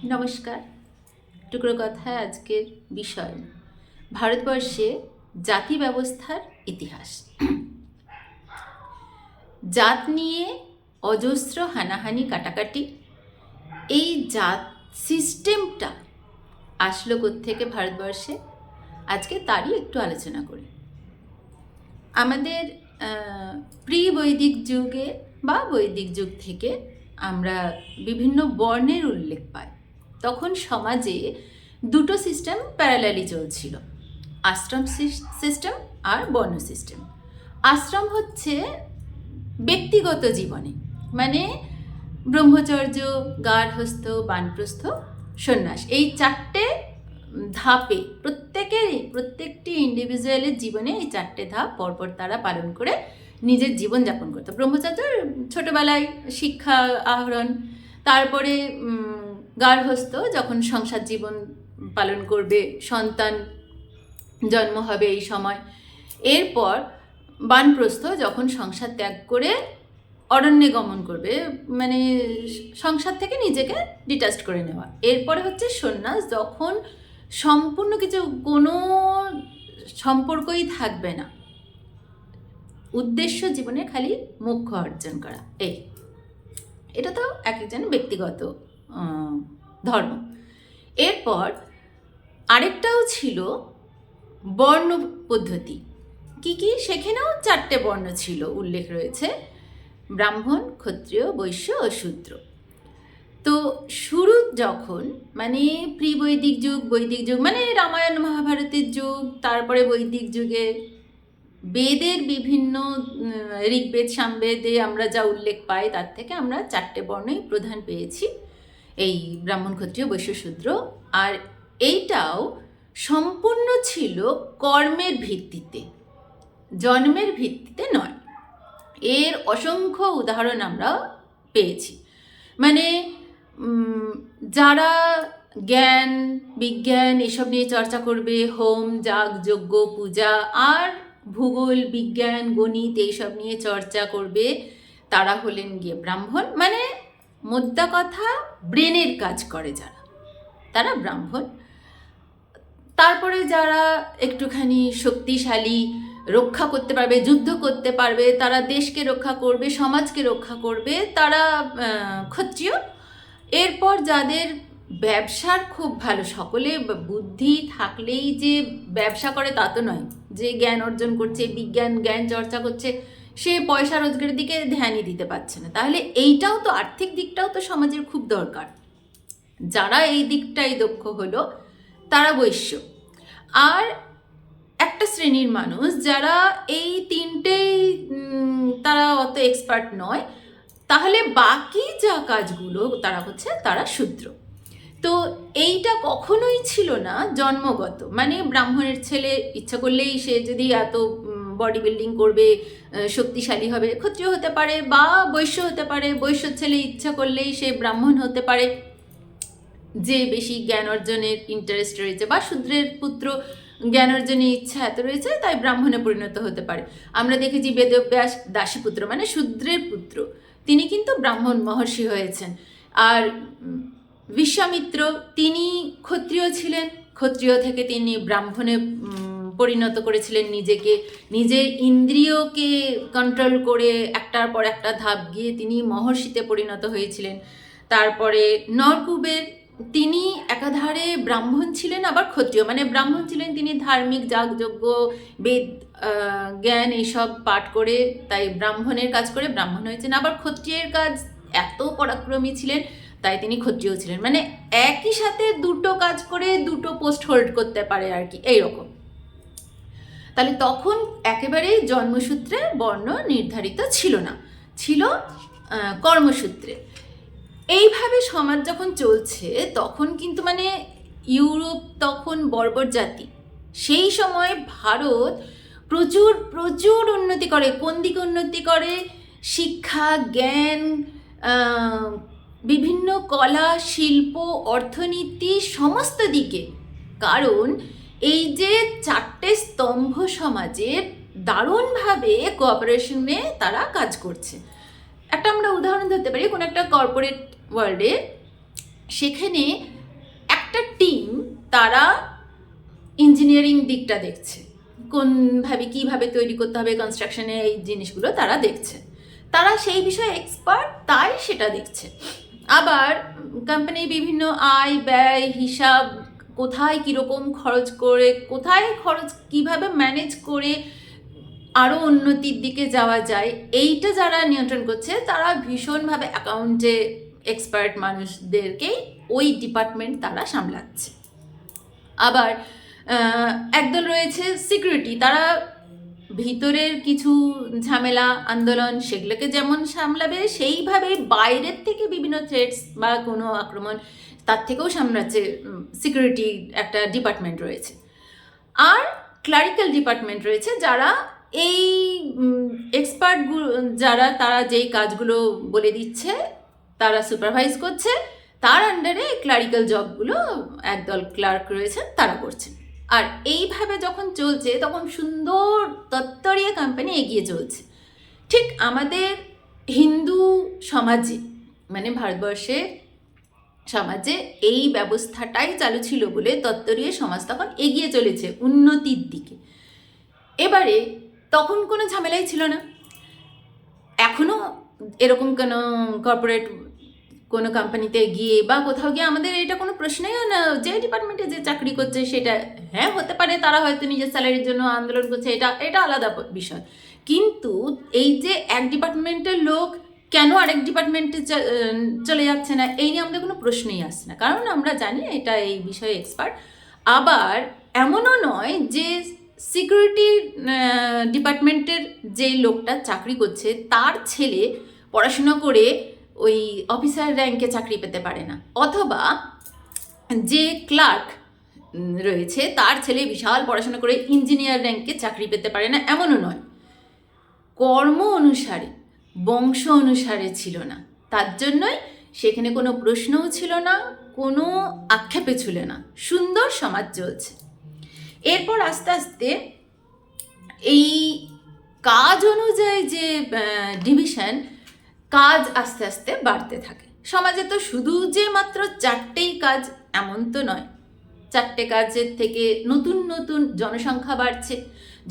নমস্কার। টুকরো কথায় আজকের বিষয় ভারতবর্ষে জাতি ব্যবস্থার ইতিহাস। জাত নিয়ে অজস্র হানাহানি কাটাকাটি, এই জাত সিস্টেমটা আসলো কোত্থেকে ভারতবর্ষে, আজকে তারই একটু আলোচনা করি। আমাদের প্রি বৈদিক যুগে বা বৈদিক যুগ থেকে আমরা বিভিন্ন বর্ণের উল্লেখ পাই। তখন সমাজে দুটো সিস্টেম প্যারালালি চলছিল, আশ্রম সিস্টেম আর বর্ণ সিস্টেম। আশ্রম হচ্ছে ব্যক্তিগত জীবনে, মানে ব্রহ্মচর্য, গার্হস্থ্য, বানপ্রস্থ, সন্ন্যাস, এই চারটে ধাপে প্রত্যেকটি ইন্ডিভিজুয়ালের জীবনে এই চারটে ধাপ পরপর তারা পালন করে নিজের জীবন যাপন করতো। ব্রহ্মচর্য ছোটবেলায় শিক্ষা আহরণ, তারপরে গার্হস্থ্য যখন সংসার জীবন পালন করবে, সন্তান জন্ম হবে এই সময়, এরপর বানপ্রস্থ যখন সংসার ত্যাগ করে অরণ্যে গমন করবে, মানে সংসার থেকে নিজেকে ডিটাচড করে নেওয়া। এরপরে হচ্ছে সন্ন্যাস, যখন সম্পূর্ণ কোনো সম্পর্কই থাকবে না, উদ্দেশ্য জীবনে খালি মোক্ষ অর্জন করা। এটা তো এক একজনের ব্যক্তিগত ধর্ম। এরপর আরেকটাও ছিল বর্ণ পদ্ধতি। কি সেখানেও চারটে বর্ণ ছিল, উল্লেখ রয়েছে: ব্রাহ্মণ, ক্ষত্রিয়, বৈশ্য ও শূদ্র। তো শুরু যখন, মানে প্রি বৈদিক যুগ, বৈদিক যুগ মানে রামায়ণ মহাভারতের যুগ, তারপরে বৈদিক যুগে বেদের বিভিন্ন ঋগ্বেদ, সামবেদে আমরা যা উল্লেখ পাই, তার থেকে আমরা চারটে বর্ণই প্রধান পেয়েছি, এই ব্রাহ্মণ, ক্ষত্রিয়, বৈশ্য, শূদ্র। আর এইটাও সম্পূর্ণ ছিল কর্মের ভিত্তিতে, জন্মের ভিত্তিতে নয়। এর অসংখ্য উদাহরণ আমরা পেয়েছি। মানে যারা জ্ঞান, বিজ্ঞান এসব নিয়ে চর্চা করবে, হোম, যাগ, যজ্ঞ, পূজা আর ভূগোল, বিজ্ঞান, গণিত এইসব নিয়ে চর্চা করবে, তারা হলেন গিয়ে ব্রাহ্মণ। মানে মোদ্দা কথা, ব্রেনের কাজ করে যারা, তারা ব্রাহ্মণ। তারপরে যারা একটুখানি শক্তিশালী, রক্ষা করতে পারবে, যুদ্ধ করতে পারবে, তারা দেশকে রক্ষা করবে, সমাজকে রক্ষা করবে, তারা ক্ষত্রিয়। এরপর যাদের ব্যবসার খুব ভালো, সকলে বুদ্ধি থাকলেই যে ব্যবসা করে তা তো নয়, যে জ্ঞান অর্জন করছে, বিজ্ঞান জ্ঞান চর্চা করছে, সে পয়সা রোজগারের দিকে ধ্যানই দিতে পারছে না, তাহলে এইটাও তো, আর্থিক দিকটাও তো সমাজের খুব দরকার। যারা এই দিকটাই দক্ষ হলো, তারা বৈশ্য। আর একটা শ্রেণীর মানুষ যারা এই তিনটেই তারা অত এক্সপার্ট নয়, তাহলে বাকি যা কাজগুলো তারা হচ্ছে, তারা শূদ্র। তো এইটা কখনোই ছিল না জন্মগত, মানে ব্রাহ্মণের ছেলে ইচ্ছা করলেই সে যদি এত বডি বিল্ডিং করবে, শক্তিশালী হবে, ক্ষত্রিয় হতে পারে, বা বৈশ্য হতে পারে। বৈশ্যর ছেলে ইচ্ছা করলেই সে ব্রাহ্মণ হতে পারে, যে বেশি জ্ঞান অর্জনের ইন্টারেস্ট রয়েছে, বা শূদ্রের পুত্র জ্ঞান অর্জনের ইচ্ছা এত রয়েছে, তাই ব্রাহ্মণে পরিণত হতে পারে। আমরা দেখেছি বেদব্যাস দাসীপুত্র, মানে শূদ্রের পুত্র, তিনি কিন্তু ব্রাহ্মণ মহর্ষি হয়েছেন। আর বিশ্বামিত্র, তিনি ক্ষত্রিয় ছিলেন, ক্ষত্রিয় থেকে তিনি ব্রাহ্মণে পরিণত করেছিলেন নিজেকে, নিজের ইন্দ্রিয়কে কন্ট্রোল করে একটার পর একটা ধাপ গিয়ে তিনি মহর্ষিতে পরিণত হয়েছিলেন। তারপরে নরকুবের, তিনি একাধারে ব্রাহ্মণ ছিলেন আবার ক্ষত্রিয়, মানে ব্রাহ্মণ ছিলেন তিনি ধার্মিক, যাগযজ্ঞ, বেদ জ্ঞান এইসব পাঠ করে, তাই ব্রাহ্মণের কাজ করে ব্রাহ্মণ হয়েছেন। আবার ক্ষত্রিয়ের কাজ এত পরাক্রমী ছিলেন, তাই তিনি ক্ষত্রিয় ছিলেন। মানে একই সাথে দুটো কাজ করে দুটো পোস্ট হোল্ড করতে পারে আর কি, এইরকম। তাহলে তখন একেবারেই জন্মসূত্রে বর্ণ নির্ধারিত ছিল না, ছিল কর্মসূত্রে। এইভাবে সমাজ যখন চলছে, তখন কিন্তু মানে ইউরোপ তখন বর্বর জাতি, সেই সময় ভারত প্রচুর প্রচুর উন্নতি করে। কোন দিকে উন্নতি করে? শিক্ষা, জ্ঞান, বিভিন্ন কলা, শিল্প, অর্থনীতি, সমস্ত দিকে। কারণ এই যে চারটে স্তম্ভ সমাজের দারুণভাবে কোঅপারেশনে তারা কাজ করছে। একটা আমরা উদাহরণ ধরতে পারি, কোনো একটা কর্পোরেট ওয়ার্ল্ডে সেখানে একটা টিম তারা ইঞ্জিনিয়ারিং দিকটা দেখছে, কীভাবে তৈরি করতে হবে কনস্ট্রাকশনে, এই জিনিসগুলো তারা দেখছে, তারা সেই বিষয়ে এক্সপার্ট, তাই সেটা দেখছে। আবার কোম্পানির বিভিন্ন আয় ব্যয় হিসাব, কোথায় কীরকম খরচ করে, কীভাবে ম্যানেজ করে আরও উন্নতির দিকে যাওয়া যায়, এইটা যারা নিয়ন্ত্রণ করছে তারা ভীষণভাবে অ্যাকাউন্টে এক্সপার্ট মানুষদেরকেই ওই ডিপার্টমেন্ট তারা সামলাচ্ছে। আবার একদল রয়েছে সিকিউরিটি, তারা ভিতরের কিছু ঝামেলা আন্দোলন সেগুলোকে যেমন সামলাবে, সেইভাবে বাইরের থেকে বিভিন্ন থ্রেটস বা কোনো আক্রমণ তার থেকেও সামলাচ্ছে সিকিউরিটি একটা ডিপার্টমেন্ট রয়েছে। আর ক্লারিক্যাল ডিপার্টমেন্ট রয়েছে, যারা এই এক্সপার্ট যারা তারা যেই কাজগুলো বলে দিচ্ছে তারা সুপারভাইজ করছে, তার আন্ডারে ক্লারিক্যাল জবগুলো একদল ক্লার্ক রয়েছেন তারা করছেন। আর এইভাবে যখন চলছে তখন সুন্দর তত্তরিয়ে কোম্পানি এগিয়ে চলছে। ঠিক আমাদের হিন্দু সমাজে, মানে ভারতবর্ষে সমাজে এই ব্যবস্থাটাই চালু ছিল বলে তত্তরিয়ে সমাজ তখন এগিয়ে চলেছে উন্নতির দিকে। এবারে তখন কোনো ঝামেলাই ছিল না। এখনও এরকম কোনো কর্পোরেট কোনো কোম্পানিতে গিয়ে বা কোথাও গিয়ে আমাদের এটা কোনো প্রশ্নই হয় না, যে ডিপার্টমেন্টে যে চাকরি করছে সেটা, হ্যাঁ হতে পারে তারা হয়তো নিজের স্যালারির জন্য আন্দোলন করছে, এটা আলাদা বিষয়। কিন্তু এই যে এক ডিপার্টমেন্টের লোক কেন আরেক ডিপার্টমেন্টে চলে যাচ্ছে না, এই নিয়ে আমাদের কোনো প্রশ্নই আসছে না, কারণ আমরা জানি এটা এই বিষয়ে এক্সপার্ট। আবার এমনও নয় যে সিকিউরিটি ডিপার্টমেন্টের যে লোকটা চাকরি করছে তার ছেলে পড়াশুনো করে ওই অফিসার র্যাঙ্কে চাকরি পেতে পারে না, অথবা যে ক্লার্ক রয়েছে তার ছেলে বিশাল পড়াশোনা করে ইঞ্জিনিয়ার র্যাঙ্কে চাকরি পেতে পারে না, এমনও নয়। কর্ম অনুসারে, বংশ অনুসারে ছিল না, তার জন্যই সেখানে কোনো প্রশ্নও ছিল না, কোনো আক্ষেপে ছিল না, সুন্দর সমাজ চলছে। এরপর আস্তে আস্তে এই কাজ অনুযায়ী যে ডিভিশন, কাজ আস্তে আস্তে বাড়তে থাকে। সমাজে তো শুধু যে মাত্র 4টেই কাজ এমন তো নয়, 4টে কাজের থেকে নতুন নতুন জনসংখ্যা বাড়ছে,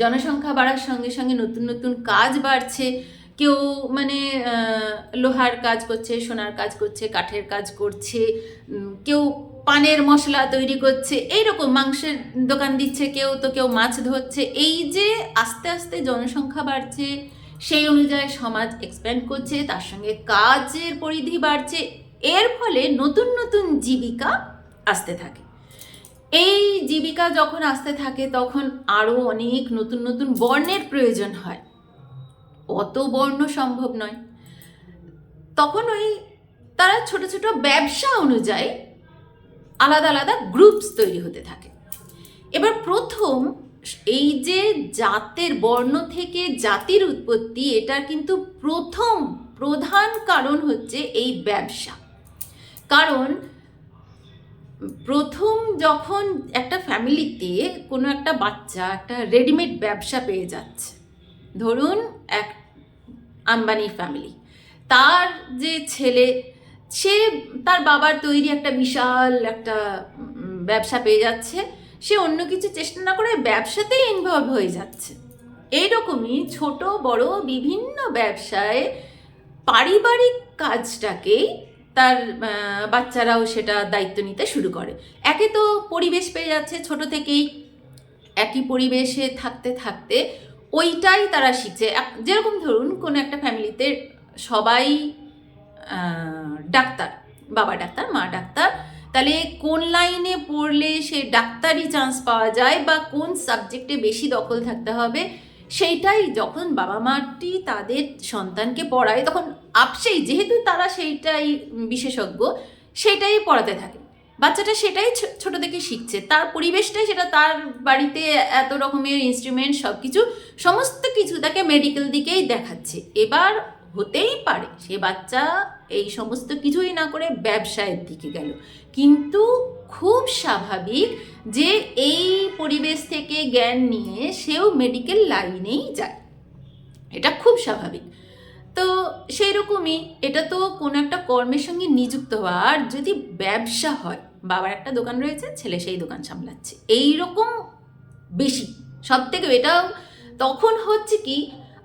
জনসংখ্যা বাড়ার সঙ্গে সঙ্গে নতুন নতুন কাজ বাড়ছে। কেউ মানে লোহার কাজ করছে, সোনার কাজ করছে, কাঠের কাজ করছে, কেউ পানের মশলা তৈরি করছে, এইরকম মাংসের দোকান দিচ্ছে কেউ, তো কেউ মাছ ধরছে। এই যে আস্তে আস্তে জনসংখ্যা বাড়ছে, সেই অনুযায়ী সমাজ এক্সপ্যান্ড করছে, তার সঙ্গে কাজের পরিধি বাড়ছে, এর ফলে নতুন নতুন জীবিকা আসতে থাকে। এই জীবিকা যখন আসতে থাকে তখন আরও অনেক নতুন নতুন বর্ণের প্রয়োজন হয়, অত বর্ণ সম্ভব নয়, তখন তারা ছোট ছোট ব্যবসা অনুযায়ী আলাদা আলাদা গ্রুপস তৈরি হতে থাকে। এবার প্রথম এই যে জাতের বর্ণ থেকে জাতির উৎপত্তি, এটা কিন্তু প্রধান কারণ হচ্ছে এই ব্যবসা। কারণ প্রথম যখন একটা ফ্যামিলিতে কোনো একটা বাচ্চা একটা রেডিমেড ব্যবসা পেয়ে যাচ্ছে, ধরুন এক আম্বানি ফ্যামিলি, তার যে ছেলে, সে তার বাবার তৈরি একটা বিশাল একটা ব্যবসা পেয়ে যাচ্ছে, সে অন্য কিছু চেষ্টা না করে ব্যবসাতেই ইনভলভ হয়ে যাচ্ছে। এইরকমই ছোট বড় বিভিন্ন ব্যবসায় পারিবারিক কাজটাকেই তার বাচ্চারাও সেটা দায়িত্ব নিতে শুরু করে। একে তো পরিবেশ পেয়ে যাচ্ছে, ছোট থেকেই একই পরিবেশে থাকতে থাকতে ওইটাই তারা শিখছে। যেরকম ধরুন কোনো একটা ফ্যামিলিতে সবাই ডাক্তার, বাবা ডাক্তার, মা ডাক্তার, তাহলে কোন লাইনে পড়লে সে ডাক্তারি চান্স পাওয়া যায় বা কোন সাবজেক্টে বেশি দখল থাকতে হবে, সেইটাই যখন বাবা মাটি তাদের সন্তানকে পড়ায় তখন আপসেই, যেহেতু তারা সেইটাই বিশেষজ্ঞ, সেটাই পড়াতে থাকে। বাচ্চাটা সেটাই ছোট থেকে শিখছে, তার পরিবেশটাই সেটা, তার বাড়িতে এত রকমের ইনস্ট্রুমেন্ট, সমস্ত কিছু তাকে মেডিকেল দিকেই দেখাচ্ছে। এবার হতেই পারে সে বাচ্চা এই সমস্ত কিছুই না করে ব্যবসায়ের দিকে গেল, কিন্তু খুব স্বাভাবিক যে এই পরিবেশ থেকে জ্ঞান নিয়ে সেও মেডিকেল লাইনেই যায়, এটা খুব স্বাভাবিক। তো সেই রকমই এটা তো কোনো একটা কর্মের সঙ্গে নিযুক্ত হওয়া। আর যদি ব্যবসা হয়, বাবার একটা দোকান রয়েছে, ছেলে সেই দোকান সামলাচ্ছে, এই রকম বেশি সব থেকে এটাও তখন হচ্ছে কি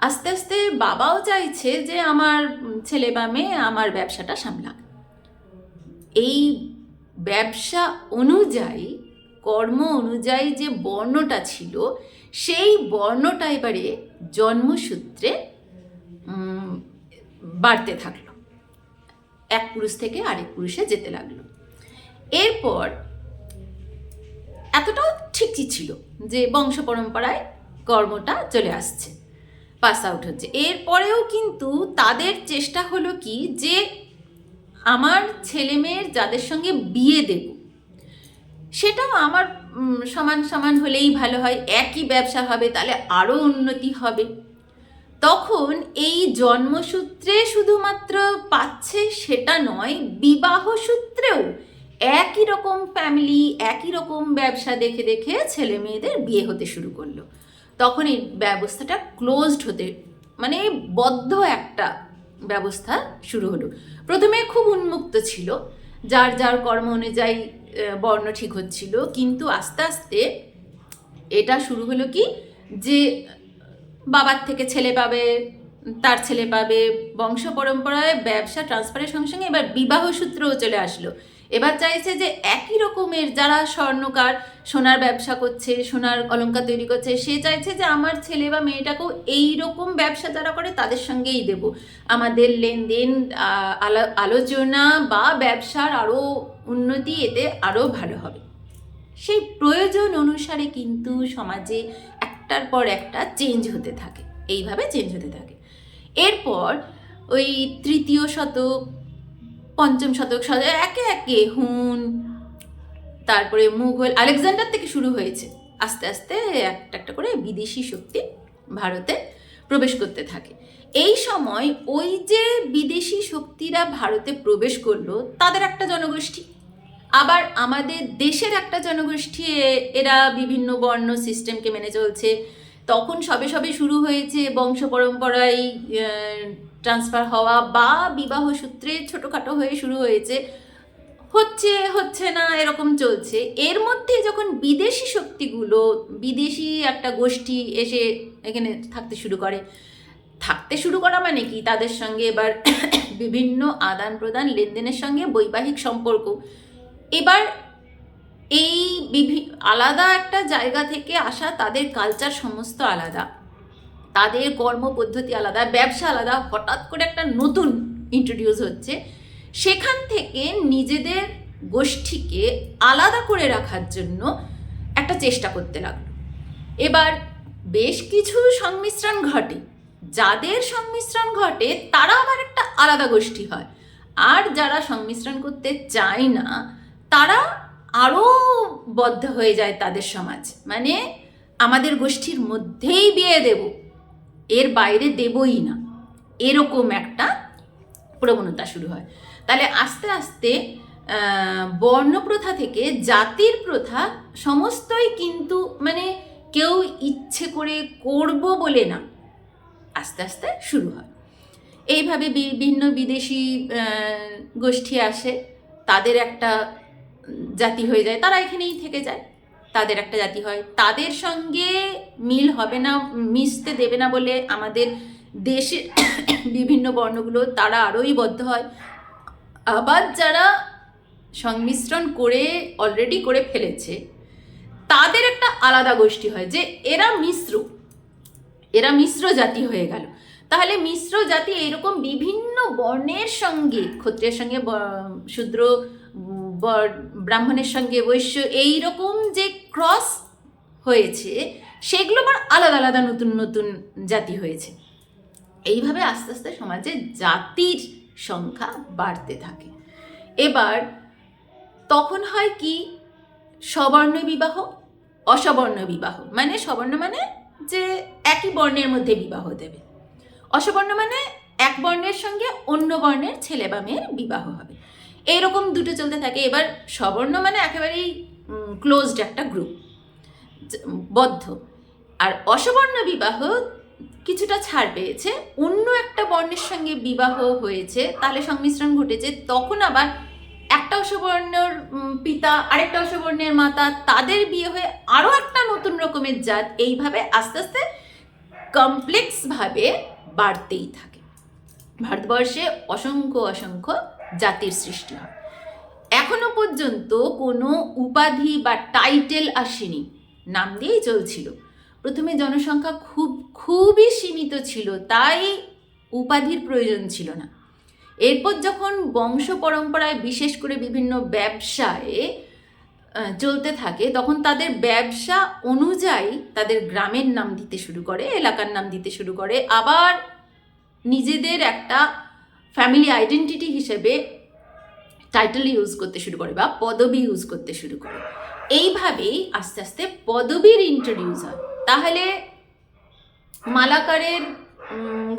আস্তে আস্তে বাবাও চাইছে যে আমার ছেলে বা মেয়ে আমার ব্যবসাটা সামলাক। এই ব্যবসা অনুযায়ী, কর্ম অনুযায়ী যে বর্ণটা ছিল, সেই বর্ণটা এবারে জন্মসূত্রে বাড়তে থাকলো, এক পুরুষ থেকে আরেক পুরুষে যেতে লাগলো। এরপর এতটাও ঠিকই ছিল যে বংশ পরম্পরায় কর্মটা চলে আসছে, পাস আউট হচ্ছে। এরপরেও কিন্তু তাদের চেষ্টা হলো কি যে আমার ছেলে মেয়ের যাদের সঙ্গে বিয়ে দেব সেটাও আমার সমান সমান হলেই ভালো হয়, একই ব্যবসা হবে, তাহলে আরও উন্নতি হবে। তখন এই জন্মসূত্রে শুধুমাত্র পাচ্ছে সেটা নয়, বিবাহ সূত্রেও একই রকম ফ্যামিলি, একই রকম ব্যবসা দেখে দেখে ছেলে মেয়েদের বিয়ে হতে শুরু করলো। তখন এই ব্যবস্থাটা ক্লোজড হতে, মানে বদ্ধ একটা ব্যবস্থা শুরু হলো। প্রথমে খুব উন্মুক্ত ছিল, যার যার কর্ম অনুযায়ী বর্ণ ঠিক হচ্ছিল, কিন্তু আস্তে আস্তে এটা শুরু হলো কি যে বাবার থেকে ছেলে পাবে, তার ছেলে পাবে, বংশ পরম্পরায় ব্যবসা ট্রান্সফারের সঙ্গে সঙ্গে এবার বিবাহ সূত্রও চলে আসলো। এবার চাইছে যে একই রকমের যারা স্বর্ণকার, সোনার ব্যবসা করছে, সোনার অলংকার তৈরি করছে, সে চাইছে যে আমার ছেলে বা মেয়েটাকেও এই রকম ব্যবসা যারা করে তাদের সঙ্গেই দেব, আমাদের লেনদেন, আলোচনা বা ব্যবসার আরও উন্নতি এতে আরও ভালো হবে। সেই প্রয়োজন অনুসারে কিন্তু সমাজে একটার পর একটা চেঞ্জ হতে থাকে, এইভাবে চেঞ্জ হতে থাকে। এরপর ওই তৃতীয় শতক, পঞ্চম শতক, একে একে হুন, তারপরে মুঘল, আলেকজান্ডার থেকে শুরু হয়েছে, আস্তে আস্তে একটা একটা করে বিদেশি শক্তি ভারতে প্রবেশ করতে থাকে। এই সময় ওই যে বিদেশি শক্তিরা ভারতে প্রবেশ করলো, তাদের একটা জনগোষ্ঠী, আবার আমাদের দেশের একটা জনগোষ্ঠী, এরা বিভিন্ন বর্ণ সিস্টেমকে মেনে চলছে। তখন সবে সবে শুরু হয়েছে বংশ পরম্পরায় ট্রান্সফার হওয়া বা বিবাহ সূত্রে ছোটোখাটো হয়ে শুরু হয়েছে, হচ্ছে না, এরকম চলছে। এর মধ্যে যখন বিদেশি শক্তিগুলো, বিদেশি একটা গোষ্ঠী এসে এখানে থাকতে শুরু করা মানে কি, তাদের সঙ্গে এবার বিভিন্ন আদান প্রদান, লেনদেনের সঙ্গে বৈবাহিক সম্পর্ক। এবার এই আলাদা একটা জায়গা থেকে আসা, তাদের কালচার সমস্ত আলাদা, তাদের কর্মপদ্ধতি আলাদা, ব্যবসা আলাদা, হঠাৎ করে একটা নতুন ইন্ট্রোডিউস হচ্ছে। সেখান থেকে নিজেদের গোষ্ঠীকে আলাদা করে রাখার জন্য একটা চেষ্টা করতে লাগলো। এবার বেশ কিছু সংমিশ্রণ ঘটে, যাদের সংমিশ্রণ ঘটে তারা আবার একটা আলাদা গোষ্ঠী হয়, আর যারা সংমিশ্রণ করতে চায় না তারা আরও বদ্ধ হয়ে যায় তাদের সমাজ, মানে আমাদের গোষ্ঠীর মধ্যেই বিয়ে দেব, এর বাইরে দেবই না, এরকম একটা প্রবণতা শুরু হয়। তাহলে আস্তে আস্তে বর্ণপ্রথা থেকে জাতির প্রথা সমস্তই কিন্তু, মানে কেউ ইচ্ছে করে করব বলে না, আস্তে আস্তে শুরু হয়। এইভাবে বিভিন্ন বিদেশি গোষ্ঠী আসে, তাদের একটা জাতি হয়ে যায়, তারা এখানেই থেকে যায়, তাদের একটা জাতি হয়, তাদের সঙ্গে মিল হবে না, মিশতে দেবে না বলে আমাদের দেশের বিভিন্ন বর্ণগুলো তারা আরোই বদ্ধ হয়। আবার যারা সংমিশ্রণ করে অলরেডি করে ফেলেছে, তাদের একটা আলাদা গোষ্ঠী হয় যে এরা মিশ্র জাতি হয়ে গেল। তাহলে মিশ্র জাতি এরকম বিভিন্ন বর্ণের সঙ্গে, ক্ষত্রিয়ের সঙ্গে শূদ্র, ব্রাহ্মণের সঙ্গে বৈশ্য, এইরকম যে ক্রস হয়েছে সেগুলো আবার আলাদা আলাদা নতুন নতুন জাতি হয়েছে। এইভাবে আস্তে আস্তে সমাজে জাতির সংখ্যা বাড়তে থাকে। এবার তখন হয় কি, সবর্ণ বিবাহ, অসবর্ণ বিবাহ। মানে সবর্ণ মানে যে একই বর্ণের মধ্যে বিবাহ দেবে, অসবর্ণ মানে এক বর্ণের সঙ্গে অন্য বর্ণের ছেলে বা মেয়ের বিবাহ হবে, এইরকম দুটো চলতে থাকে। এবার সবর্ণ মানে একেবারেই ক্লোজড একটা গ্রুপ, বদ্ধ। আর অসবর্ণ বিবাহ কিছুটা ছাড় পেয়েছে, অন্য একটা বর্ণের সঙ্গে বিবাহ হয়েছে, তাহলে সংমিশ্রণ ঘটেছে, তখন আবার একটা অশ্ববর্ণের পিতা আরেকটা অশ্ববর্ণের মাতা, তাদের বিয়ে হয়ে আরও একটা নতুন রকমের জাত, এইভাবে আস্তে আস্তে কমপ্লেক্সভাবে বাড়তেই থাকে। ভারতবর্ষে অসংখ্য অসংখ্য জাতির সৃষ্টি হয়। এখনো পর্যন্ত কোনো উপাধি বা টাইটেল আসেনি, নাম দিয়েই চলছিল। প্রথমে জনসংখ্যা খুবই সীমিত ছিল, তাই উপাধির প্রয়োজন ছিল না। এরপর যখন বংশ পরম্পরায় বিশেষ করে বিভিন্ন ব্যবসায় চলতে থাকে, তখন তাদের ব্যবসা অনুযায়ী তাদের গ্রামের নাম দিতে শুরু করে, এলাকার নাম দিতে শুরু করে, আবার নিজেদের একটা ফ্যামিলি আইডেন্টিটি হিসেবে টাইটেল ইউজ করতে শুরু করে বা পদবি ইউজ করতে শুরু করে। এইভাবেই আস্তে আস্তে পদবীর ইন্ট্রোডিউস হয়। তাহলে মালাকারের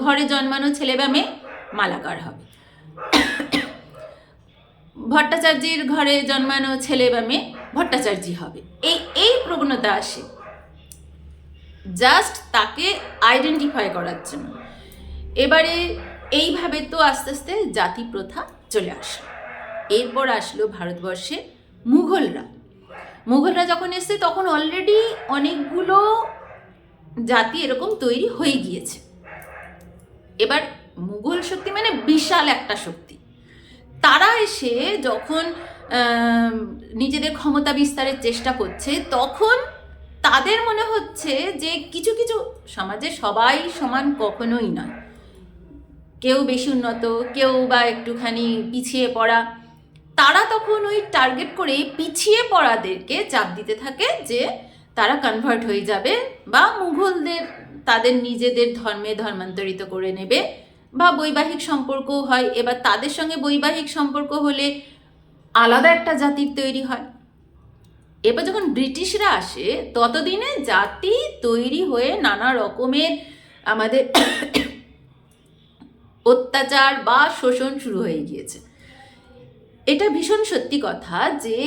ঘরে জন্মানো ছেলে বা মেয়ে মালাকার হবে, ভট্টাচার্যের ঘরে জন্মানো ছেলে বা মেয়ে ভট্টাচার্যী হবে। এই প্রবণতা আসে জাস্ট তাকে আইডেন্টিফাই করার জন্য। এবারে এইভাবে তো আস্তে আস্তে জাতি প্রথা চলে আসলো। এরপর আসলো ভারতবর্ষে মুঘলরা যখন এসছে, তখন অলরেডি অনেকগুলো জাতি এরকম তৈরি হয়ে গিয়েছে। এবার মুঘল শক্তি মানে বিশাল একটা শক্তি। তারা এসে যখন নিজেদের ক্ষমতা বিস্তারের চেষ্টা করছে, তখন তাদের মনে হচ্ছে যে কিছু কিছু সমাজে সবাই সমান কখনোই নয়, কেউ বেশি উন্নত, কেউ বা একটুখানি পিছিয়ে পড়া। তারা তখন ওই টার্গেট করে পিছিয়ে পড়াদেরকে চাপ দিতে থাকে যে তারা কনভার্ট হয়ে যাবে বা মুঘলদের তাদের নিজেদের ধর্মে ধর্মান্তরিত করে নেবে, বা বৈবাহিক সম্পর্কও হয়। এবার তাদের সঙ্গে বৈবাহিক সম্পর্ক হলে আলাদা একটা জাতির তৈরি হয়। এবার যখন ব্রিটিশরা আসে, ততদিনে জাতি তৈরি হয়ে নানা রকমের আমাদের অত্যাচার বা শোষণ শুরু হয়ে গিয়েছে। এটা ভীষণ সত্যি কথা যে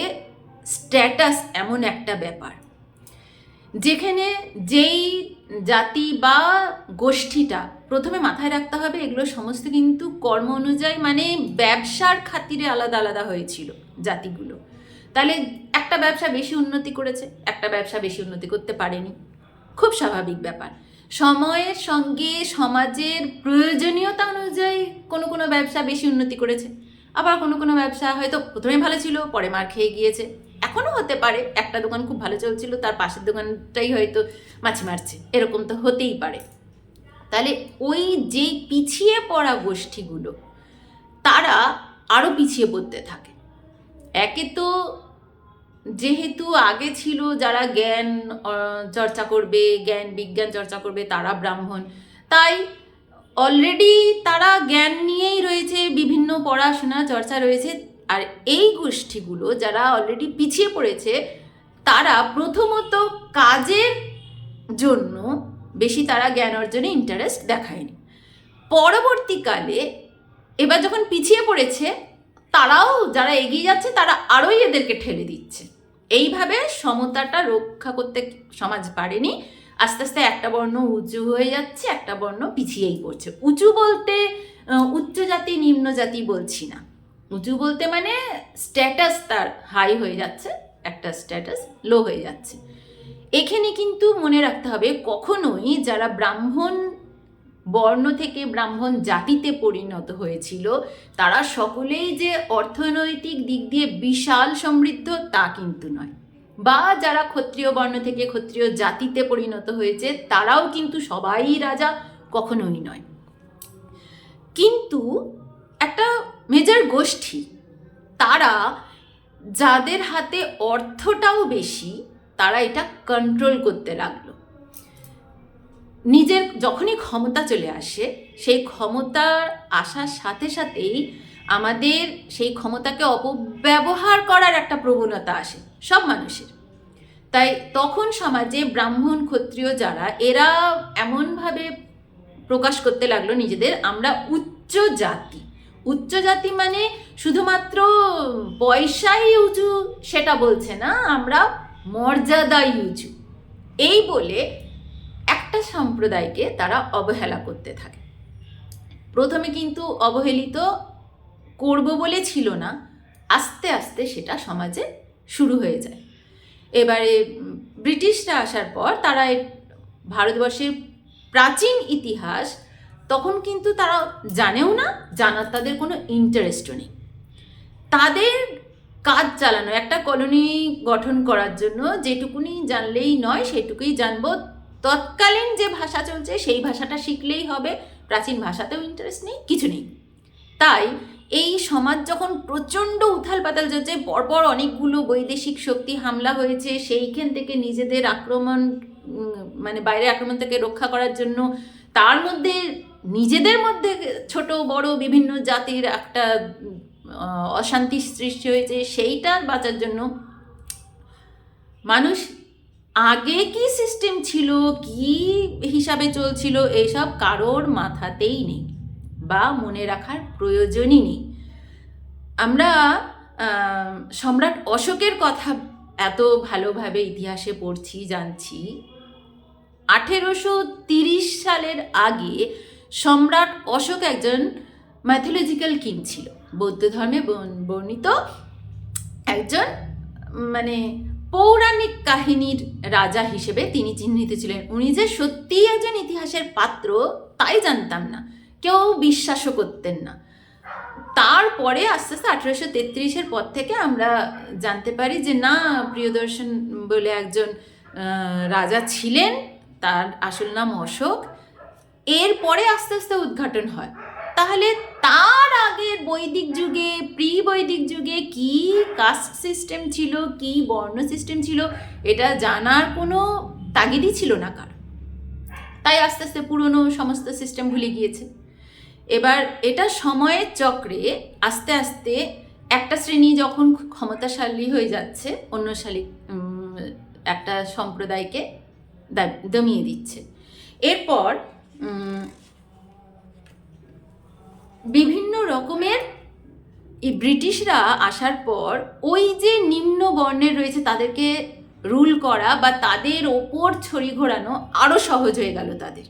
স্ট্যাটাস এমন একটা ব্যাপার, যেখানে যেই জাতি বা গোষ্ঠীটা, প্রথমে মাথায় রাখতে হবে এগুলো সমস্ত কিন্তু কর্ম অনুযায়ী, মানে ব্যবসার খাতিরে আলাদা আলাদা হয়েছিল জাতিগুলো। তাহলে একটা ব্যবসা বেশি উন্নতি করেছে, একটা ব্যবসা বেশি উন্নতি করতে পারেনি, খুব স্বাভাবিক ব্যাপার। সময়ের সঙ্গে সমাজের প্রয়োজনীয়তা অনুযায়ী কোনো কোনো ব্যবসা বেশি উন্নতি করেছে, আবার কোনো কোনো ব্যবসা হয়তো প্রথমে ভালো ছিল, পরে মার খেয়ে গিয়েছে। এখনও হতে পারে একটা দোকান খুব ভালো চলছিল, তার পাশের দোকানটাই হয়তো মাছি মারছে, এরকম তো হতেই পারে। তাহলে ওই যেই পিছিয়ে পড়া গোষ্ঠীগুলো, তারা আরও পিছিয়ে পড়তে থাকে। একে তো যেহেতু আগে ছিল যারা জ্ঞান চর্চা করবে, জ্ঞান বিজ্ঞান চর্চা করবে, তারা ব্রাহ্মণ, তাই অলরেডি তারা জ্ঞান নিয়েই রয়েছে, বিভিন্ন পড়াশোনা চর্চা রয়েছে। আর এই গোষ্ঠীগুলো যারা অলরেডি পিছিয়ে পড়েছে, তারা প্রথমত কাজের জন্য বেশি তারা জ্ঞান অর্জনে ইন্টারেস্ট দেখায়নি। পরবর্তীকালে এবার যখন পিছিয়ে পড়েছে, তারাও যারা এগিয়ে যাচ্ছে তারা আরোই এদেরকে ঠেলে দিচ্ছে। এইভাবে সমতাটা রক্ষা করতে সমাজ পারেনি। আস্তে আস্তে একটা বর্ণ উঁচু হয়ে যাচ্ছে, একটা বর্ণ পিছিয়েই পড়ছে। উঁচু বলতে উচ্চ জাতি নিম্ন জাতি বলছি না, উঁচু বলতে মানে স্ট্যাটাস তার হাই হয়ে যাচ্ছে, একটা স্ট্যাটাস লো হয়ে যাচ্ছে। এখানে কিন্তু মনে রাখতে হবে, কখনোই যারা ব্রাহ্মণ বর্ণ থেকে ব্রাহ্মণ জাতিতে পরিণত হয়েছিল, তারা সকলেই যে অর্থনৈতিক দিক দিয়ে বিশাল সমৃদ্ধ তা কিন্তু নয়। বা যারা ক্ষত্রিয় বর্ণ থেকে ক্ষত্রিয় জাতিতে পরিণত হয়েছে, তারাও কিন্তু সবাই রাজা কখনোই নয়। কিন্তু একটা মেজর গোষ্ঠী, তারা যাদের হাতে অর্থটাও বেশি, তারা এটা কন্ট্রোল করতে লাগলো। নিজের যখনই ক্ষমতা চলে আসে, সেই ক্ষমতার আসার সাথে সাথেই আমাদের সেই ক্ষমতাকে অপব্যবহার করার একটা প্রবণতা আসে সব মানুষের। তাই তখন সমাজে ব্রাহ্মণ ক্ষত্রিয় যারা, এরা এমনভাবে প্রকাশ করতে লাগলো নিজেদের, আমরা উচ্চ জাতি। উচ্চ জাতি মানে শুধুমাত্র পয়সাই উঁচু সেটা বলছে না, আমরা মর্যাদাই উঁচু। এই বলে একটা একটা সম্প্রদায়কে তারা অবহেলা করতে থাকে। প্রথমে কিন্তু অবহেলিত করব বলে ছিল না, আস্তে আস্তে সেটা সমাজে শুরু হয়ে যায়। এবারে ব্রিটিশরা আসার পর তারা ভারতবর্ষের প্রাচীন ইতিহাস তখন কিন্তু তারা জানেও না, জানার তাদের কোনো ইন্টারেস্টও নেই। তাদের কাজ চালানো, একটা কলোনি গঠন করার জন্য যেটুকুনি জানলেই নয় সেটুকুই জানবো, তৎকালীন যে ভাষা চলছে সেই ভাষাটা শিখলেই হবে, প্রাচীন ভাষাতেও ইন্টারেস্ট নেই, কিছু নেই। তাই এই সমাজ যখন প্রচণ্ড উথাল পাতাল যাচ্ছে, পরপর অনেকগুলো বৈদেশিক শক্তি হামলা হয়েছে, সেইখান থেকে নিজেদের আক্রমণ মানে বাইরের আক্রমণ থেকে রক্ষা করার জন্য তার মধ্যে নিজেদের মধ্যে ছোট বড় বিভিন্ন জাতির একটা অশান্তি সৃষ্টি হয়েছে, সেইটা বাঁচার জন্য মানুষ আগে কি সিস্টেম ছিল, কি হিসাবে চলছিল, এইসব কারোর মাথাতেই নেই বা মনে রাখার প্রয়োজনই নেই। আমরা সম্রাট অশোকের কথা এত ভালোভাবে ইতিহাসে পড়ছি, জানছি। 1830 সালের আগে সম্রাট অশোক একজন ম্যাথোলজিক্যাল কিং ছিল, বৌদ্ধ ধর্মে বর্ণিত একজন মানে পৌরাণিক কাহিনীর রাজা হিসেবে তিনি চিহ্নিত ছিলেন। উনি যে সত্যিই একজন ইতিহাসের পাত্র তাই জানতাম না, কেউ বিশ্বাসও করতেন না। তারপরে আস্তে আস্তে 1833-এর পর থেকে আমরা জানতে পারি যে না, প্রিয়দর্শন বলে একজন রাজা ছিলেন, তার আসল নাম অশোক। এরপরে আস্তে আস্তে উদ্ঘাটন হয়। তাহলে তার আগের বৈদিক যুগে, প্রি বৈদিক যুগে কি কাস্ট সিস্টেম ছিল, কি বর্ণ সিস্টেম ছিল, এটা জানার কোনো তাগিদই ছিল না কার। তাই আস্তে আস্তে পুরনো সমস্ত সিস্টেম ভুলে গিয়েছে। এবার এটা সময়ের চক্রে আস্তে আস্তে একটা শ্রেণী যখন ক্ষমতাশালী হয়ে যাচ্ছে, অন্য একটা সম্প্রদায়কে দমিয়ে দিচ্ছে। এরপর বিভিন্ন রকমের এই ব্রিটিশরা আসার পর ওই যে নিম্ন বর্ণের রয়েছে তাদেরকে রুল করা বা তাদের ওপর ছড়ি ঘোরানো আরও সহজ হয়ে গেল তাদের।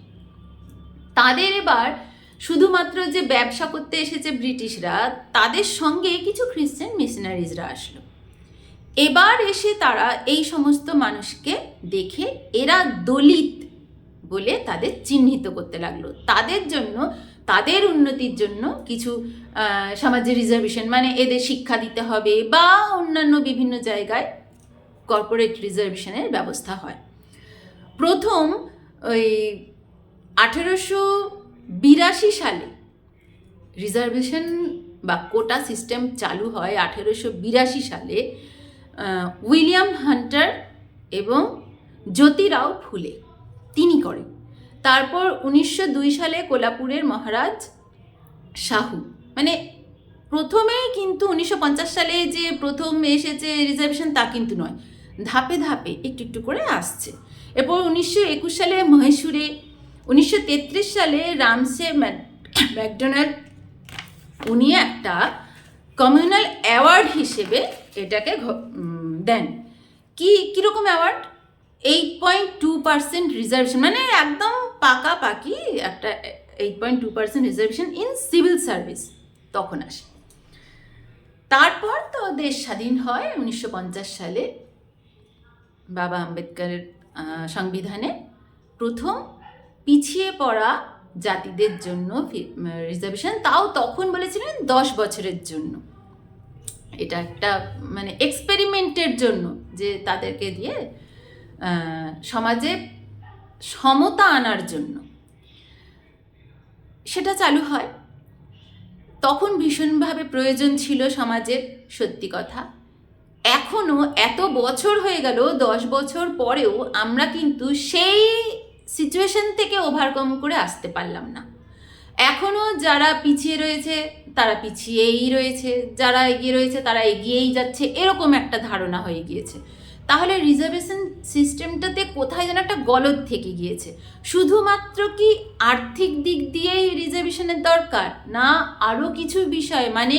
এবার শুধুমাত্র যে ব্যবসা করতে এসেছে ব্রিটিশরা, তাদের সঙ্গে কিছু খ্রিশ্চান মিশনারিজরা আসলো। এবার এসে তারা এই সমস্ত মানুষকে দেখে এরা দলিত বলে তাদের চিহ্নিত করতে লাগলো। তাদের জন্য, তাদের উন্নতির জন্য কিছু সমাজে রিজার্ভেশন, মানে এদের শিক্ষা দিতে হবে বা অন্যান্য বিভিন্ন জায়গায় কর্পোরেট রিজার্ভেশনের ব্যবস্থা হয়। প্রথম ওই 1882 সালে রিজার্ভেশন বা কোটা সিস্টেম চালু হয়। 1882 সালে উইলিয়াম হান্টার এবং জ্যোতিরাও ফুলে তিনি করেন। তারপর 1902 সালে কোলাপুরের মহারাজ শাহু, মানে প্রথমেই কিন্তু 1950 সালে যে প্রথম এসেছে রিজার্ভেশন তা কিন্তু নয়, ধাপে ধাপে একটু একটু করে আসছে। এরপর 1921 সালে মহীশূরে, 1933 সালে রামসে ম্যাকডোনাল্ড উনি একটা কমিউনাল অ্যাওয়ার্ড হিসেবে এটাকে দেন। কীরকম অ্যাওয়ার্ড? 8.2% রিজার্ভেশন, মানে একদম পাকাপাকি একটা 8.2% রিজার্ভেশন ইন সিভিল সার্ভিস তখন আসে। তারপর তো দেশ স্বাধীন হয় 1950 সালে। বাবা আম্বেদকরের সংবিধানে প্রথম পিছিয়ে পড়া জাতিদের জন্য রিজার্ভেশন, তাও তখন বলেছিলেন 10 বছরের জন্য। এটা একটা মানে এক্সপেরিমেন্টের জন্য, যে তাদেরকে দিয়ে সমাজে সমতা আনার জন্য সেটা চালু হয়। তখন ভীষণভাবে প্রয়োজন ছিল সমাজের, সত্যি কথা। এখনও এত বছর হয়ে গেল, 10 বছর পরেও আমরা কিন্তু সেই সিচুয়েশন থেকে ওভারকাম করে আসতে পারলাম না। এখনও যারা পিছিয়ে রয়েছে তারা পিছিয়েই রয়েছে, যারা এগিয়ে রয়েছে তারা এগিয়েই যাচ্ছে, এরকম একটা ধারণা হয়ে গিয়েছে। তাহলে রিজার্ভেশন সিস্টেমটাতে কোথায় যেন একটা গলদ থেকে গিয়েছে। শুধুমাত্র কি আর্থিক দিক দিয়েই রিজার্ভেশনের দরকার, না আরও কিছু বিষয়, মানে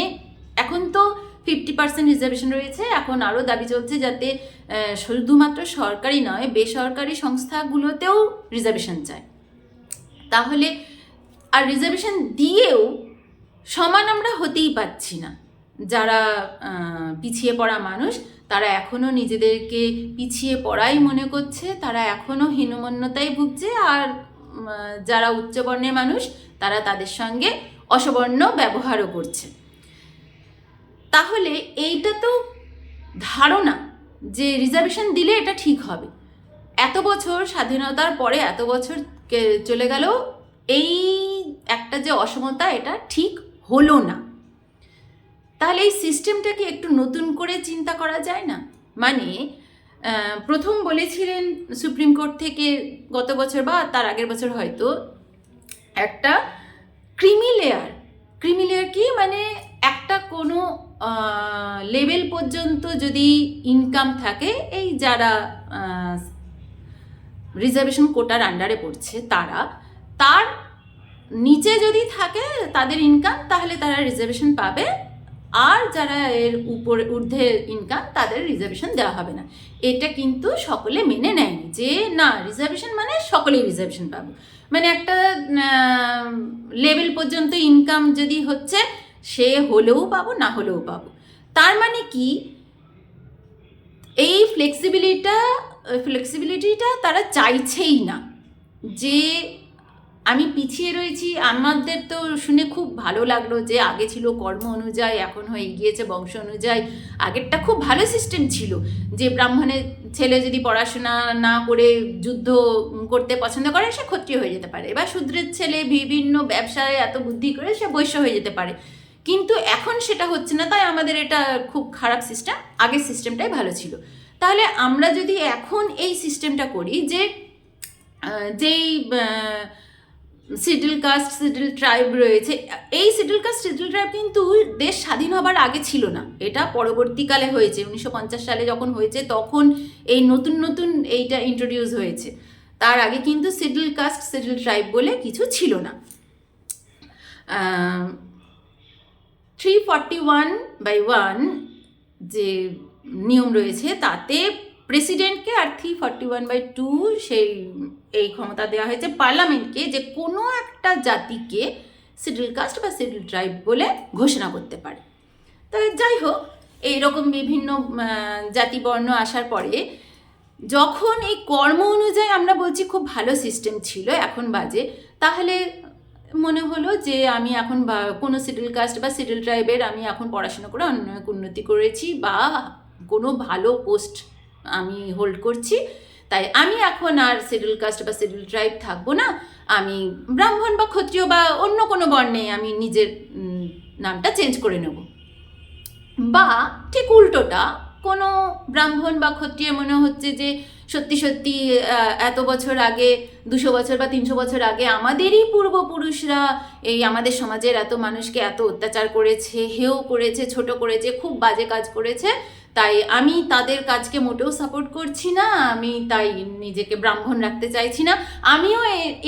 এখন তো 50% রিজার্ভেশন রয়েছে। এখন আরও দাবি চলছে যাতে শুধুমাত্র সরকারি নয়, বেসরকারি সংস্থাগুলোতেও রিজার্ভেশন চায়। তাহলে আর রিজার্ভেশন দিয়েও সমান আমরা হতেই পারছি না। যারা পিছিয়ে পড়া মানুষ তারা এখনও নিজেদেরকে পিছিয়ে পড়াই মনে করছে, তারা এখনও হীনমন্যতায় ভুগছে, আর যারা উচ্চবর্ণের মানুষ তারা তাদের সঙ্গে অসবর্ণ ব্যবহারও করছে। তাহলে এইটা তো ধারণা যে রিজার্ভেশন দিলে এটা ঠিক হবে। এত বছর স্বাধীনতার পরে এত বছর চলে গেল, এই একটা যে অসমতা এটা ঠিক হলো না। তাহলে এই সিস্টেমটাকে একটু নতুন করে চিন্তা করা যায় না? মানে প্রথম বলেছিলেন সুপ্রিম কোর্ট থেকে গত বছর বা তার আগের বছর হয়তো একটা ক্রিমি লেয়ার কি, মানে একটা কোনো লেভেল পর্যন্ত যদি ইনকাম থাকে, এই যারা রিজার্ভেশন কোটার আন্ডারে পড়ছে তার নিচে যদি থাকে তাদের ইনকাম, তাহলে তারা রিজার্ভেশন পাবে, আর যারা এর উপরে ঊর্ধ্বে ইনকাম তাদের রিজার্ভেশন দেওয়া হবে না। এটা কিন্তু সকলে মেনে নেয়নি যে না, রিজার্ভেশন মানে সকলেই রিজার্ভেশন পাবো, মানে একটা লেভেল পর্যন্ত ইনকাম যদি হচ্ছে সে হলেও পাবো না হলেও পাবো। তার মানে কি, এই ফ্লেক্সিবিলিটিটা তারা চাইছেই না। যে আমি পিছিয়ে রয়েছি, আমাদের তো শুনে খুব ভালো লাগলো যে আগে ছিল কর্ম অনুযায়ী, এখন হয়ে গিয়েছে বংশ অনুযায়ী। আগেরটা খুব ভালো সিস্টেম ছিল যে ব্রাহ্মণের ছেলে যদি পড়াশোনা না করে যুদ্ধ করতে পছন্দ করে সে ক্ষত্রিয় হয়ে যেতে পারে, বা শূদ্রের ছেলে বিভিন্ন ব্যবসায় এত বুদ্ধি করে সে বৈশ্য হয়ে যেতে পারে। কিন্তু এখন সেটা হচ্ছে না, তাই আমাদের এটা খুব খারাপ সিস্টেম, আগের সিস্টেমটাই ভালো ছিল। তাহলে আমরা যদি এখন এই সিস্টেমটা করি যে যেই শিডিউল কাস্ট শিডিউল ট্রাইব রয়েছে, এই শিডিউল কাস্ট শিডিউল ট্রাইব কিন্তু দেশ স্বাধীন হবার আগে ছিল না, এটা পরবর্তীকালে হয়েছে। 1950 সালে যখন হয়েছে তখন এই নতুন এইটা ইন্ট্রোডিউস হয়েছে। তার আগে কিন্তু শিডিউল কাস্ট শিডিউল ট্রাইব বলে কিছু ছিল না। 341/1 যে নিয়ম রয়েছে তাতে প্রেসিডেন্টকে, আর 341/2 এই ক্ষমতা দেওয়া হয়েছে পার্লামেন্টকে যে কোনো একটা জাতিকে শিডিউল কাস্ট বা শিডিউল ট্রাইব বলে ঘোষণা করতে পারে। তবে যাই হোক, এইরকম বিভিন্ন জাতি বর্ণ আসার পরে যখন এই কর্ম অনুযায়ী আমরা বলছি খুব ভালো সিস্টেম ছিল, এখন বাজে, তাহলে মনে হলো যে আমি এখন কোনো শিডিউল কাস্ট বা শিডিউল ট্রাইবের আমি এখন পড়াশোনা করে অনেক উন্নতি করেছি বা কোনো ভালো পোস্ট আমি হোল্ড করছি, তাই আমি এখন আর শিডিউল কাস্ট বা শিডিউল ট্রাইব থাকবো না, আমি ব্রাহ্মণ বা ক্ষত্রিয় বা অন্য কোনো বর্ণে আমি নিজের নামটা চেঞ্জ করে নেব। বা ঠিক উল্টোটা, কোনো ব্রাহ্মণ বা ক্ষত্রিয় মনে হচ্ছে যে সত্যি এত বছর আগে, 200 বছর বা 300 বছর আগে আমাদেরই পূর্বপুরুষরা এই আমাদের সমাজের এত মানুষকে এত অত্যাচার করেছে, হেয় করেছে, ছোট করেছে, খুব বাজে কাজ করেছে, তাই আমি তাদের কাজকে মোটেও সাপোর্ট করছি না, আমি তাই নিজেকে ব্রাহ্মণ রাখতে চাইছি না, আমিও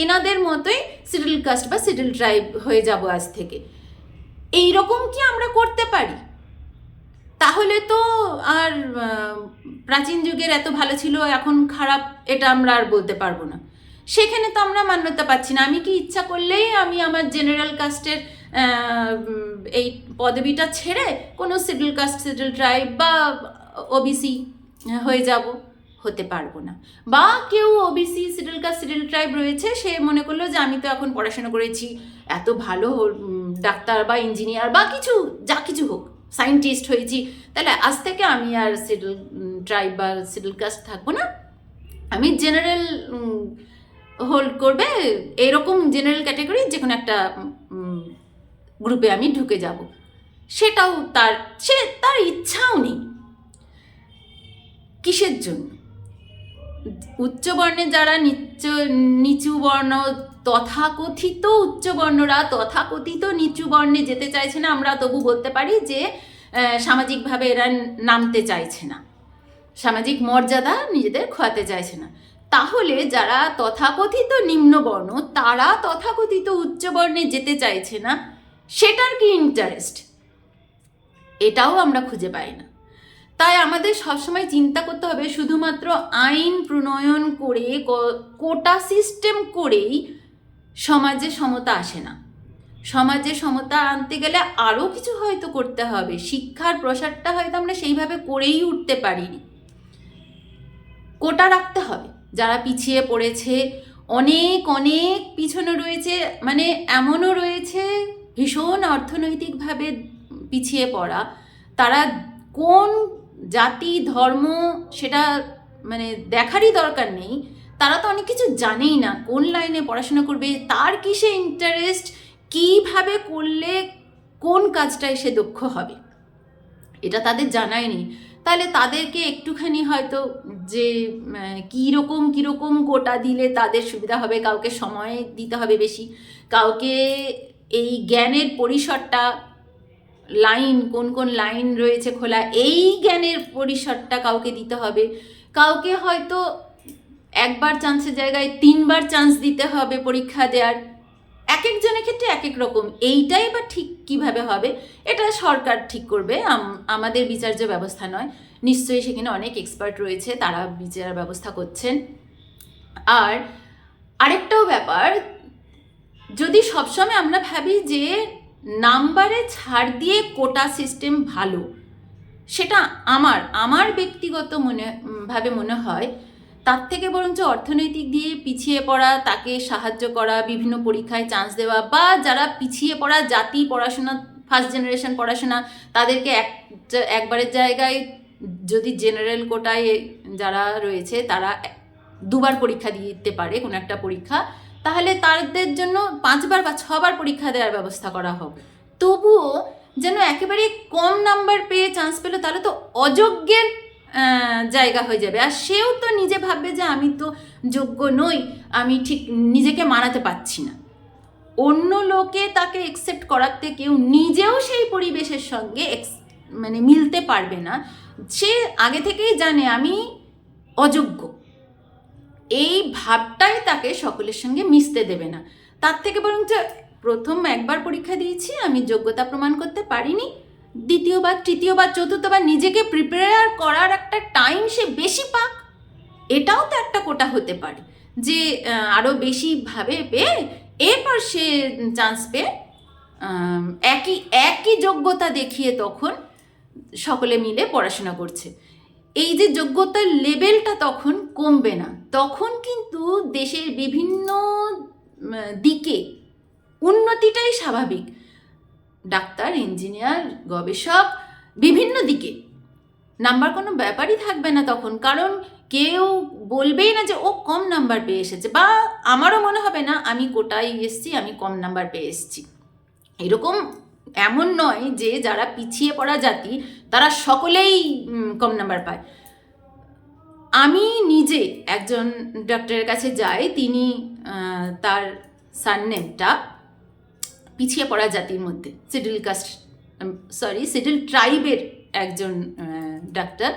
এনাদের মতোই শিডিউল কাস্ট বা শিডিউল ট্রাইব হয়ে যাব আজ থেকে। এইরকম কি আমরা করতে পারি? তাহলে তো আর প্রাচীন যুগের এত ভালো ছিল এখন খারাপ এটা আমরা আর বলতে পারবো না। সেখানে তো আমরা মান্যতা পাচ্ছি না। আমি কি ইচ্ছা করলেই আমি আমার জেনারেল কাস্টের এই পদবিটা ছেড়ে কোনো শিডিউল কাস্ট শিডিউল ট্রাইব বা ওবিসি হয়ে যাব? হতে পারবো না। বা কেউ OBC schedule caste schedule tribe রয়েছে, সে মনে করলো যে আমি তো এখন পড়াশোনা করেছি, এত ভালো ডাক্তার বা ইঞ্জিনিয়ার বা কিছু যা কিছু হোক, সায়েন্টিস্ট হয়েছি, তাহলে আজ থেকে আমি আর শিডিউল ট্রাইব বা শিডিউল কাস্ট থাকবো না, আমি জেনারেল হোল্ড করবে, এরকম জেনারেল ক্যাটাগরি যে কোনো একটা গ্রুপে আমি ঢুকে যাব। সেটাও তার ইচ্ছাও নেই। কিসের জন্য? উচ্চবর্ণে যারা নিচু বর্ণ, তথাকথিত উচ্চবর্ণরা তথাকথিত নিচু বর্ণে যেতে চাইছে না, আমরা তবু বলতে পারি যে সামাজিকভাবে এরা নামতে চাইছে না, সামাজিক মর্যাদা নিজেদের খোয়াতে চাইছে না। তাহলে যারা তথাকথিত নিম্নবর্ণ তারা তথাকথিত উচ্চবর্ণে যেতে চাইছে না, সেটার কি ইন্টারেস্ট? এটাও আমরা খুঁজে পাই না। তাই আমাদের সবসময় চিন্তা করতে হবে শুধুমাত্র আইন প্রণয়ন করে কোটা সিস্টেম করেই সমাজে সমতা আসে না। সমাজে সমতা আনতে গেলে আরও কিছু হয়তো করতে হবে। শিক্ষার প্রসারটা হয়তো আমরা সেইভাবে করেই উঠতে পারিনি। কোটা রাখতে হবে। যারা পিছিয়ে পড়েছে, অনেক অনেক পিছনে রয়েছে, মানে এমনও রয়েছে ভীষণ অর্থনৈতিকভাবে পিছিয়ে পড়া, তারা কোন জাতি ধর্ম সেটা মানে দেখারই দরকার নেই, তারা তো অনেক কিছু জানেই না, কোন লাইনে পড়াশোনা করবে, তার কিসে ইন্টারেস্ট, কিভাবে করলে কোন কাজটায় সে দক্ষ হবে, এটা তাদের জানাই নেই। তাহলে তাদেরকে একটুখানি হয়তো যে কীরকম কোটা দিলে তাদের সুবিধা হবে, কাউকে সময় দিতে হবে বেশি, কাউকে এই জ্ঞানের পরিসরটা লাইন কোন কোন লাইন রয়েছে খোলা, এই জ্ঞানের পরিসরটা কাউকে দিতে হবে, কাউকে হয়তো একবার চান্সের জায়গায় 3বার চান্স দিতে হবে পরীক্ষা দেওয়ার। এক একজনের ক্ষেত্রে এক এক রকম। এইটাই বা ঠিক কিভাবে হবে এটা সরকার ঠিক করবে, আমাদের বিচার্য ব্যবস্থা নয়। নিশ্চয়ই সেখানে অনেক এক্সপার্ট রয়েছে, তারা বিচার ব্যবস্থা করছেন। আর আরেকটাও ব্যাপার, যদি সবসময় আমরা ভাবি যে নাম্বারে ছাড় দিয়ে কোটা সিস্টেম ভালো, সেটা আমার ব্যক্তিগত ভাবে মনে হয় তার থেকে বরঞ্চ অর্থনৈতিক দিয়ে পিছিয়ে পড়া, তাকে সাহায্য করা, বিভিন্ন পরীক্ষায় চান্স দেওয়া, বা যারা পিছিয়ে পড়া জাতি, পড়াশোনা ফার্স্ট জেনারেশন পড়াশোনা, তাদেরকে একবারের জায়গায় যদি জেনারেল কোটায় যারা রয়েছে তারা 2বার পরীক্ষা দিতে পারে কোনো একটা পরীক্ষা, তাহলে তাদের জন্য 5বার বা 6বার পরীক্ষা দেওয়ার ব্যবস্থা করা হবে। তবুও যেন একেবারে কম নাম্বার পেয়ে চান্স পেলো, তাহলে তো অযোগ্যের জায়গা হয়ে যাবে। আর সেও তো নিজে ভাববে যে আমি তো যোগ্য নই, আমি ঠিক নিজেকে মানাতে পারছি না। অন্য লোকে তাকে অ্যাকসেপ্ট করাতে কেউ নিজেও সেই পরিবেশের সঙ্গে মানে মিলতে পারবে না। সে আগে থেকেই জানে আমি অযোগ্য, এই ভাবটাই তাকে সকলের সঙ্গে মিশতে দেবে না। তার থেকে বরঞ্চ প্রথম 1বার পরীক্ষা দিয়েছি, আমি যোগ্যতা প্রমাণ করতে পারিনি, 2য়বার 3য়বার 4থবার নিজেকে প্রিপেয়ার করার একটা টাইম সে বেশি পাক। এটাও তো একটা কোটা হতে পারে যে আরও বেশিভাবে পেয়ে এরপর সে চান্স পেয়ে একই যোগ্যতা দেখিয়ে তখন সকলে মিলে পড়াশোনা করছে। এই যে যোগ্যতার লেভেলটা তখন কমবে না, তখন কিন্তু দেশের বিভিন্ন দিকে উন্নতিটাই স্বাভাবিক। ডাক্তার, ইঞ্জিনিয়ার, গবেষক, বিভিন্ন দিকে নাম্বার কোনো ব্যাপারই থাকবে না তখন, কারণ কেউ বলবেই না যে ও কম নাম্বার পেয়ে এসেছে, বা আমারও মনে হবে না আমি কোটায় এসেছি, আমি কম নাম্বার পেয়ে এসেছি। এরকম এমন নয় যে যারা পিছিয়ে পড়া জাতি তারা সকলেই কম নাম্বার পায়। আমি নিজে একজন ডক্টরের কাছে যাই, তিনি তার সারনেমটা পিছিয়ে পড়া জাতির মধ্যে শিডিউল ট্রাইবের একজন ডাক্তার,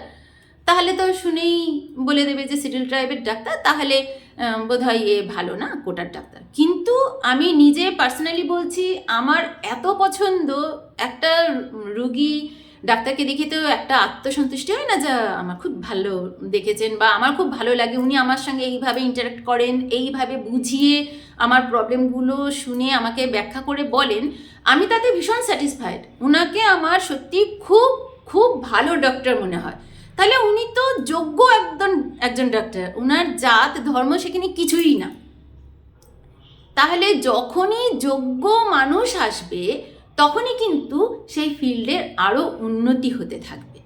তাহলে তো শুনেই বলে দেবে যে শিডিউল ট্রাইবের ডাক্তার, তাহলে বোধহয় এ ভালো না, কোটার ডাক্তার। কিন্তু আমি নিজে পার্সোনালি বলছি, আমার এত পছন্দ, একটা রুগী ডাক্তারকে দেখে তো একটা আত্মসন্তুষ্টি হয় না, যা আমার খুব ভালো দেখেছেন, বা আমার খুব ভালো লাগে উনি আমার সঙ্গে এইভাবে ইন্টারাক্ট করেন, এইভাবে বুঝিয়ে আমার প্রবলেমগুলো শুনে আমাকে ব্যাখ্যা করে বলেন, আমি তাতে ভীষণ স্যাটিসফাইড। ওনাকে আমার সত্যি খুব খুব ভালো ডক্টর মনে হয়। তাহলে উনি তো যোগ্য একজন ডাক্তার, ওনার জাত ধর্ম সেখানে কিছুই না। তাহলে যখনই যোগ্য মানুষ আসবে তখনই কিন্তু সেই ফিল্ডের আরও উন্নতি হতে থাকবে।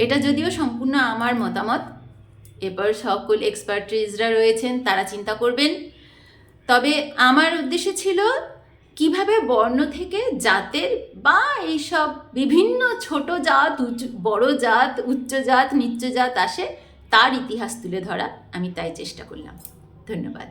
এটা যদিও সম্পূর্ণ আমার মতামত, এবার সকল এক্সপার্টিসরা রয়েছেন, তারা চিন্তা করবেন। তবে আমার উদ্দেশ্য ছিল কিভাবে বর্ণ থেকে জাতের বা এইসব বিভিন্ন ছোট জাত, বড় জাত, উচ্চ জাত, নিচ্চ জাত আসে, তার ইতিহাস তুলে ধরা, আমি তাই চেষ্টা করলাম। ধন্যবাদ।